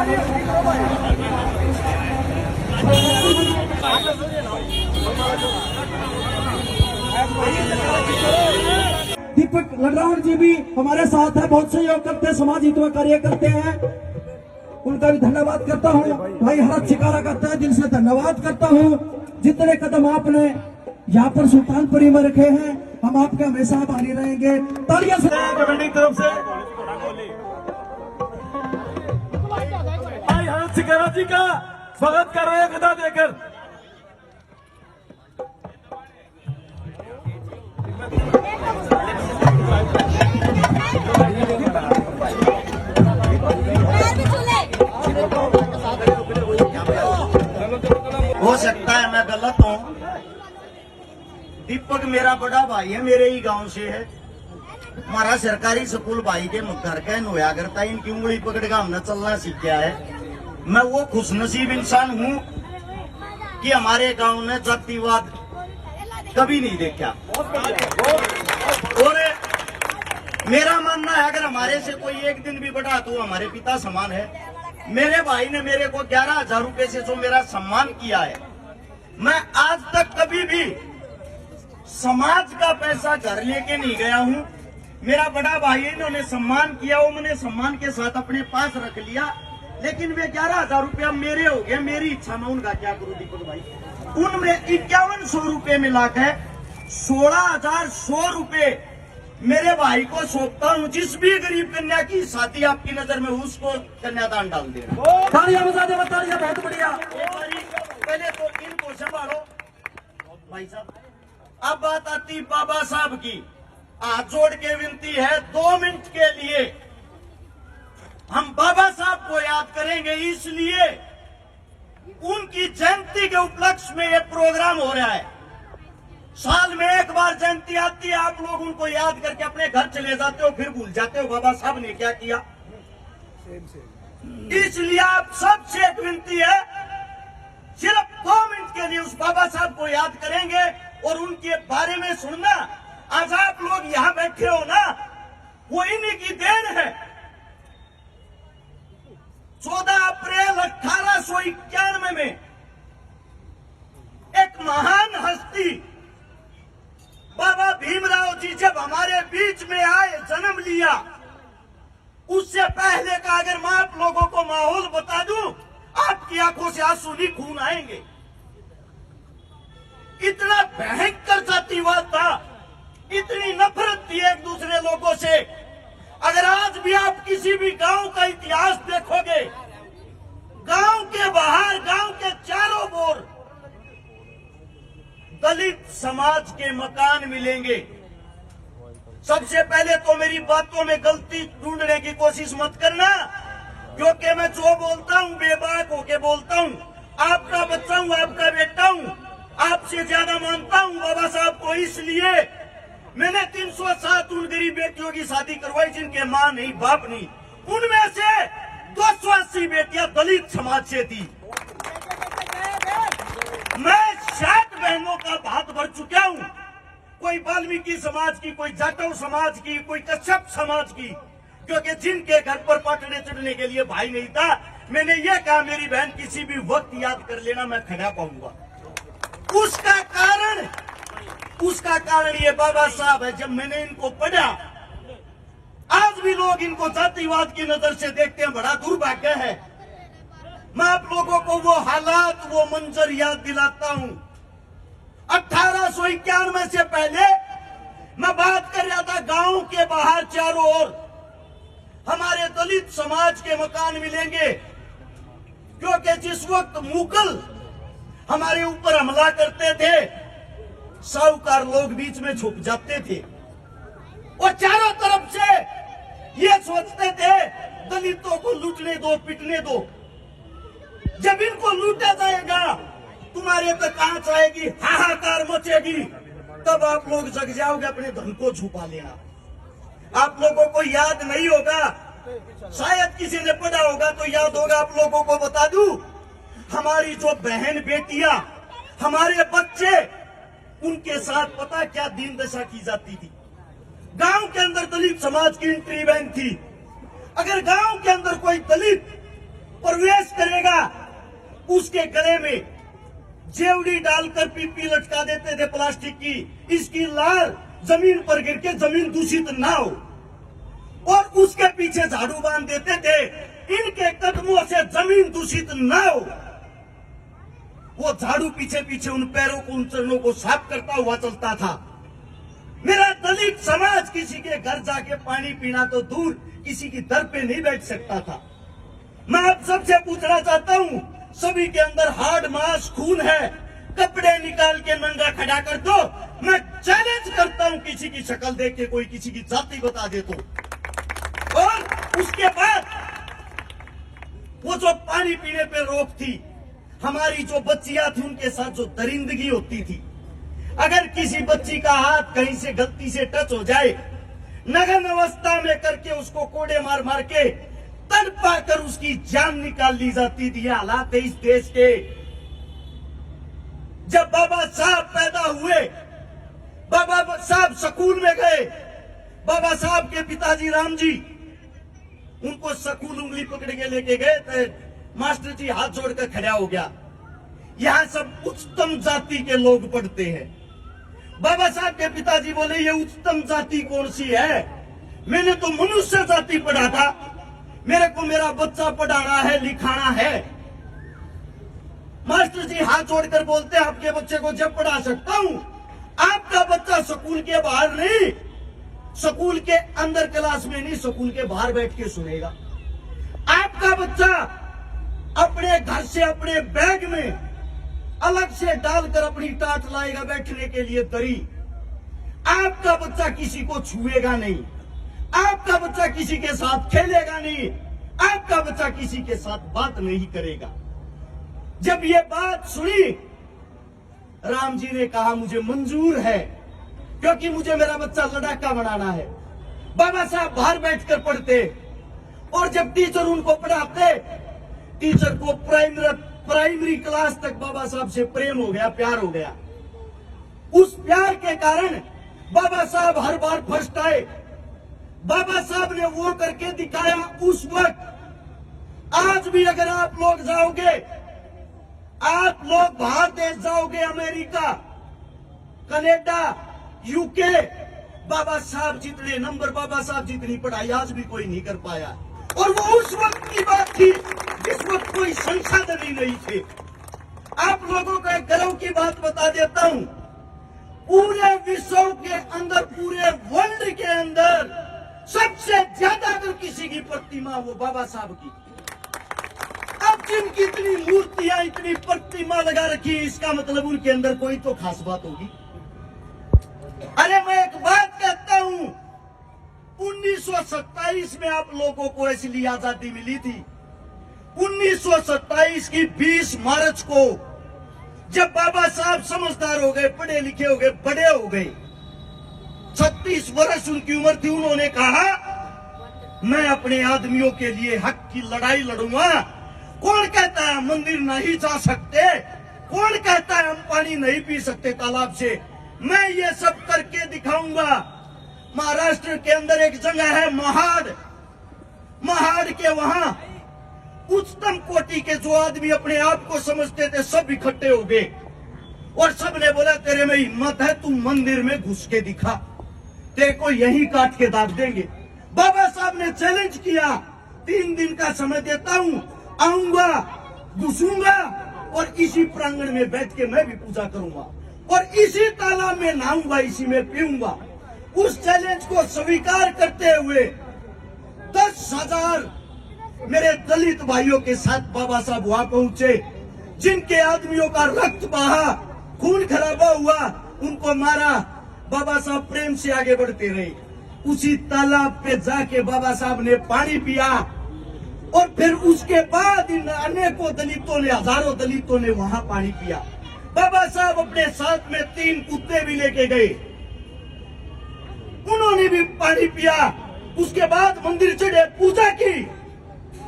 दीपक लड्रावण जी भी हमारे साथ है, बहुत सहयोग करते हैं, समाज हित में कार्य करते हैं, उनका भी धन्यवाद करता हूँ। भाई हरत शिकारा करता है, दिल से धन्यवाद करता हूँ। जितने कदम आपने यहाँ पर सुल्तानपुरी में रखे हैं, हम आपके हमेशा आभारी रहेंगे। तालियां से कमेटी की तरफ से भाई हरत शिकारा जी का स्वागत कर रहे हैं गदा देकर। हो सकता है मैं गलत हूँ। दीपक मेरा बड़ा भाई है, मेरे ही गांव से है। हमारा सरकारी स्कूल भाई के घर का होया करता है। इनकी उंगली पकड़ का हमने चलना सीखा है। मैं वो खुशनसीब इंसान हूँ कि हमारे गांव ने जातिवाद कभी नहीं देखा। और मेरा मानना है अगर हमारे से कोई एक दिन भी बढ़ा तो हमारे पिता समान है। मेरे भाई ने मेरे को 11,000 रुपए से जो मेरा सम्मान किया है, मैं आज तक कभी भी समाज का पैसा घर लेके नहीं गया हूँ। मेरा बड़ा भाई है, इन्होंने सम्मान किया, वो मैंने सम्मान के साथ अपने पास रख लिया। लेकिन वे 11,000 रुपया मेरे हो गए, मेरी इच्छा में उनका क्या करूँ दीपक भाई। उनमें 5100 रुपये मिला के 16,100 रुपये मेरे भाई को सौंपता हूँ। जिस भी गरीब कन्या की शादी आपकी नजर में उसको कन्यादान डाल देना। तालियां बजा दे, तालियां, बहुत बढ़िया। पहले तो इनको संभालो भाई साहब। अब बात आती बाबा साहब की। हाथ जोड़ के विनती है 2 मिनट के लिए हम बाबा साहब को याद करेंगे। इसलिए उनकी जयंती के उपलक्ष्य में ये प्रोग्राम हो रहा है। साल में एक बार जयंती आती है, आप लोग उनको याद करके अपने घर चले जाते हो, फिर भूल जाते हो बाबा साहब ने क्या किया। इसलिए आप सबसे एक विनती है, सिर्फ 2 मिनट के लिए उस बाबा साहब को याद करेंगे और उनके बारे में सुनना। आज आप लोग यहाँ बैठे हो ना, वो इन्हीं की देन है। 14 अप्रैल 1891 में एक महान हस्ती बाबा भीमराव जी जब हमारे बीच में आए, जन्म लिया, उससे पहले का अगर मैं आप लोगों को माहौल बता दूं, आपकी आंखों से आंसू नहीं खून आएंगे। इतना भयंकर जातिवाद था, इतनी नफरत थी एक दूसरे लोगों से। अगर आज भी आप किसी भी गांव का इतिहास देखोगे, गांव के बाहर, गांव के चारों ओर दलित समाज के मकान मिलेंगे। सबसे पहले तो मेरी बातों में गलती ढूंढने की कोशिश मत करना, क्योंकि मैं जो बोलता हूँ बेबाक होके बोलता हूँ। आपका बच्चा हूँ, आपका बेटा हूँ, आपसे ज्यादा मानता हूँ बाबा साहब को। इसलिए मैंने 307 उन गरीब बेटियों की शादी करवाई जिनके माँ नहीं, बाप नहीं। उनमें से 280 बेटियां दलित समाज से थी। मैं 60 बहनों का भात भर चुका हूँ। कोई वाल्मीकि समाज की, कोई जाटव समाज की, कोई कश्यप समाज की, क्योंकि जिनके घर पर पाटने चढ़ने के लिए भाई नहीं था, मैंने ये कहा मेरी बहन किसी भी वक्त याद कर लेना, मैं खड़ा पाऊंगा। उसका कारण ये बाबा साहब है। जब मैंने इनको पढ़ा, आज भी लोग इनको जातिवाद की नजर से देखते हैं, बड़ा दुर्भाग्य है। मैं आप लोगों को वो हालात, वो मंजर याद दिलाता हूँ। 1891 से पहले मैं बात कर रहा था, गांव के बाहर चारों ओर हमारे दलित समाज के मकान मिलेंगे, क्योंकि जिस वक्त मुगल हमारे ऊपर हमला करते थे, साहूकार लोग बीच में छुप जाते थे और चारों तरफ से ये सोचते थे दलितों को लूटने दो, पिटने दो। जब इनको लूटा जाएगा, तुम्हारे तक आंच आएगी, हाहाकार मचेगी, तब आप लोग जग जाओगे, अपने धन को छुपा लेना। आप लोगों को याद नहीं होगा, शायद किसी ने पढ़ा होगा तो याद होगा। आप लोगों को बता दूं, हमारी जो बहन बेटियां, हमारे बच्चे, उनके साथ पता क्या दीन दशा की जाती थी। गांव के अंदर दलित समाज की एंट्री बैन थी। अगर गांव के अंदर कोई दलित उसके गले में जेवड़ी डालकर पीपी लटका देते थे प्लास्टिक की, इसकी लाल जमीन पर गिर के जमीन दूषित ना हो, और उसके पीछे झाड़ू बांध देते थे, इनके कदमों से जमीन दूषित ना हो। वो झाड़ू पीछे पीछे उन पैरों को, उन चरणों को साफ करता हुआ चलता था। मेरा दलित समाज किसी के घर जाके पानी पीना तो दूर, किसी की दर पे नहीं बैठ सकता था। मैं आप सबसे पूछना चाहता हूं, सभी के अंदर हार्ड मांस खून है, कपड़े निकाल के नंगा खड़ा कर दो, मैं चैलेंज करता हूं किसी की शक्ल देख के कोई किसी की जाति बता दे तो। और उसके बाद वो जो पानी पीने पे रोक थी, हमारी जो बच्चियां थी उनके साथ जो दरिंदगी होती थी, अगर किसी बच्ची का हाथ कहीं से गलती से टच हो जाए, नग्न अवस्था में करके उसको कोड़े मार मार के तड़पा कर उसकी जान निकाल ली जाती थी। ये हालात है इस देश के। जब बाबा साहब पैदा हुए, बाबा साहब स्कूल में गए, बाबा साहब के पिताजी राम जी उनको स्कूल उंगली पकड़ के लेके गए तो मास्टर जी हाथ जोड़कर खड़ा हो गया। यहां सब उच्चतम जाति के लोग पढ़ते हैं। बाबा साहब के पिताजी बोले ये उच्चतम जाति कौन सी है, मैंने तो मनुष्य जाति पढ़ा था, मेरे को मेरा बच्चा पढ़ाना है, लिखाना है। मास्टर जी हाथ जोड़कर बोलते हैं आपके बच्चे को जब पढ़ा सकता हूं, आपका बच्चा स्कूल के बाहर नहीं, स्कूल के अंदर क्लास में नहीं, स्कूल के बाहर बैठ के सुनेगा। आपका बच्चा अपने घर से अपने बैग में अलग से डालकर अपनी टाट लाएगा बैठने के लिए दरी। आपका बच्चा किसी को छुएगा नहीं, आपका बच्चा किसी के साथ खेलेगा नहीं, आपका बच्चा किसी के साथ बात नहीं करेगा। जब ये बात सुनी, राम जी ने कहा मुझे मंजूर है, क्योंकि मुझे मेरा बच्चा लड़ाका बनाना है। बाबा साहब बाहर बैठकर पढ़ते, और जब टीचर उनको पढ़ाते, टीचर को प्राइमरी क्लास तक बाबा साहब से प्रेम हो गया, प्यार हो गया। उस प्यार के कारण बाबा साहब हर बार फर्स्ट आए। बाबा साहब ने वो करके दिखाया उस वक्त। आज भी अगर आप लोग जाओगे, आप लोग बाहर देश जाओगे, अमेरिका, कनाडा, यूके, बाबा साहब जितने नंबर, बाबा साहब जितनी पढ़ाई आज भी कोई नहीं कर पाया। और वो उस वक्त की बात थी जिस वक्त कोई संसाधन ही नहीं थे। आप लोगों को एक गर्व की बात बता देता हूं, पूरे विश्व के अंदर, पूरे वर्ल्ड के अंदर सबसे ज्यादा अगर किसी की प्रतिमा वो बाबा साहब की। अब जिनकी इतनी मूर्तियां, इतनी प्रतिमा लगा रखी, इसका मतलब उनके अंदर कोई तो खास बात होगी। अरे मैं एक बात कहता हूं, 1927 में आप लोगों को इसलिए आजादी मिली थी। 1927 की 20 मार्च को जब बाबा साहब समझदार हो गए, पढ़े लिखे हो गए, बड़े हो गए, 36 वर्ष उनकी उम्र थी, उन्होंने कहा मैं अपने आदमियों के लिए हक की लड़ाई लड़ूंगा। कौन कहता है मंदिर नहीं जा सकते, कौन कहता है हम पानी नहीं पी सकते तालाब से, मैं ये सब करके दिखाऊंगा। महाराष्ट्र के अंदर एक जगह है महाड़, महाड़ के वहां उच्चतम कोटि के जो आदमी अपने आप को समझते थे सब इकट्ठे हो गए, और सब ने बोला तेरे में हिम्मत है, तू मंदिर में घुस के दिखा, तेरे को यही काट के दाग देंगे। बाबा साहब ने चैलेंज किया, 3 दिन का समय देता हूं, आऊंगा, घुसूंगा, और इसी प्रांगण में बैठ के मैं भी पूजा करूंगा, और इसी तालाब में नहाऊंगा, इसी में पीऊंगा। उस चैलेंज को स्वीकार करते हुए 10,000 मेरे दलित भाइयों के साथ बाबा साहब वहां पहुंचे। जिनके आदमियों का रक्त बहा, खून खराबा हुआ, उनको मारा, बाबा साहब प्रेम से आगे बढ़ते रहे। उसी तालाब पे जाके बाबा साहब ने पानी पिया, और फिर उसके बाद इन अनेकों दलितों ने, हजारों दलितों ने वहां पानी पिया। बाबा साहब अपने साथ में 3 कुत्ते भी लेके गए, उन्होंने भी पानी पिया। उसके बाद मंदिर चढ़े, पूजा की,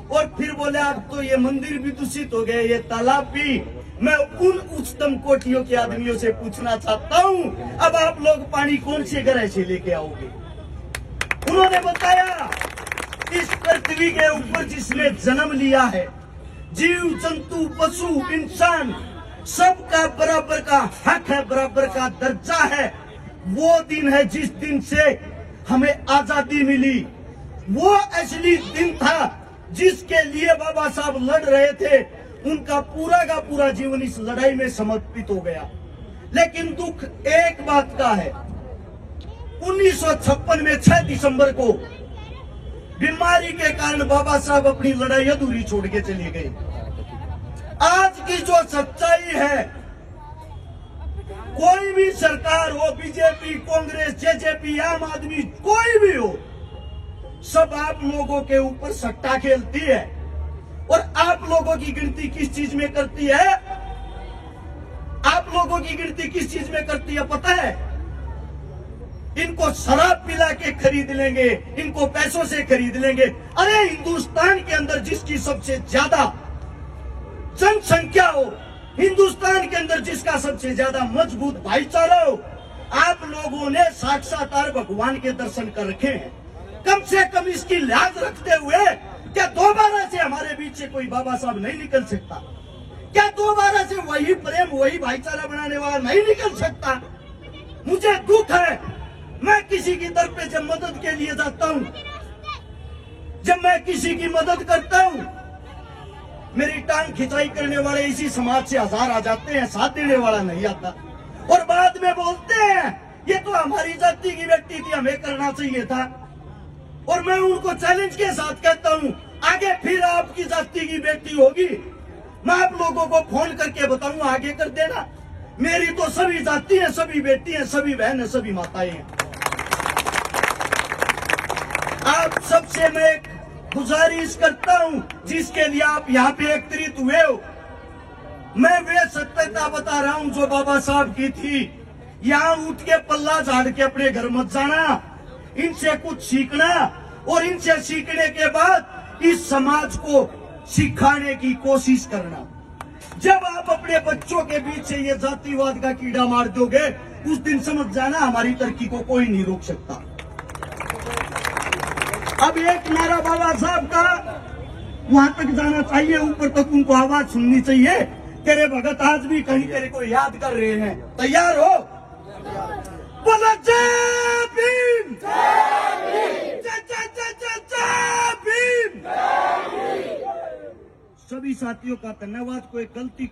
और फिर बोले अब तो ये मंदिर भी दूषित हो गए, ये तालाब भी। मैं उन उच्चतम कोटियों के आदमियों से पूछना चाहता हूं, अब आप लोग पानी कौन से ग्रह से लेके आओगे? उन्होंने बताया इस पृथ्वी के ऊपर जिसने जन्म लिया है, जीव जंतु पशु इंसान सबका बराबर का हक है, बराबर का दर्जा है। वो दिन है जिस दिन से हमें आजादी मिली। वो असली दिन था जिसके लिए बाबा साहब लड़ रहे थे। उनका पूरा का पूरा जीवन इस लड़ाई में समर्पित हो गया। लेकिन दुख एक बात का है, 1956 में 6 दिसंबर को बीमारी के कारण बाबा साहब अपनी लड़ाई अधूरी छोड़ के चले गए। आज की जो सच्चाई है, कोई भी सरकार हो, बीजेपी, कांग्रेस, जेजेपी, आम आदमी, कोई भी हो, सब आप लोगों के ऊपर सट्टा खेलती है। और आप लोगों की गिनती किस चीज में करती है? आप लोगों की गिनती किस चीज में करती है पता है? इनको शराब पिला के खरीद लेंगे, इनको पैसों से खरीद लेंगे। अरे हिंदुस्तान के अंदर जिसकी सबसे ज्यादा जनसंख्या हो, हिंदुस्तान के अंदर जिसका सबसे ज्यादा मजबूत भाईचारा हो, आप लोगों ने साक्षात्कार भगवान के दर्शन कर रखे हैं। कम से कम इसकी लिहाज रखते हुए क्या दोबारा से हमारे बीच से कोई बाबा साहब नहीं निकल सकता? क्या दोबारा से वही प्रेम, वही भाईचारा बनाने वाला नहीं निकल सकता? मुझे दुख है, मैं किसी की दर पे जब मदद के लिए जाता हूं, जब मैं किसी की मदद करता हूं, मेरी टांग खिंचाई करने वाले इसी समाज से 1000 आ जाते हैं, साथ देने वाला नहीं आता। और बाद में बोलते हैं ये तो हमारी जाति की बेटी थी, हमें करना चाहिए था। और मैं उनको चैलेंज के साथ कहता हूं, आगे फिर आपकी जाति की बेटी होगी, मैं आप लोगों को फोन करके बताऊंगा, आगे कर देना। मेरी तो सभी जाति है, सभी बेटी है, सभी बहन है, सभी माताएं हैं। आप सबसे मैं गुजारिश करता हूं, जिसके लिए आप यहाँ पे एकत्रित हुए हो, मैं वे सत्यता बता रहा हूं जो बाबा साहब की थी। यहाँ उठ के पल्ला झाड़ के अपने घर मत जाना, इनसे कुछ सीखना और इनसे सीखने के बाद इस समाज को सिखाने की कोशिश करना। जब आप अपने बच्चों के बीच से ये जातिवाद का कीड़ा मार दोगे, उस दिन समझ जाना हमारी तरक्की को कोई नहीं रोक सकता। अब एक नारा बाबा साहब का वहां तक जाना चाहिए, ऊपर तक उनको आवाज सुननी चाहिए। तेरे भगत आज भी कहीं तेरे को याद कर रहे हैं, तैयार हो? बोलो जय भीम, जय जय जय जय जय भीम। सभी साथियों का धन्यवाद। कोई गलती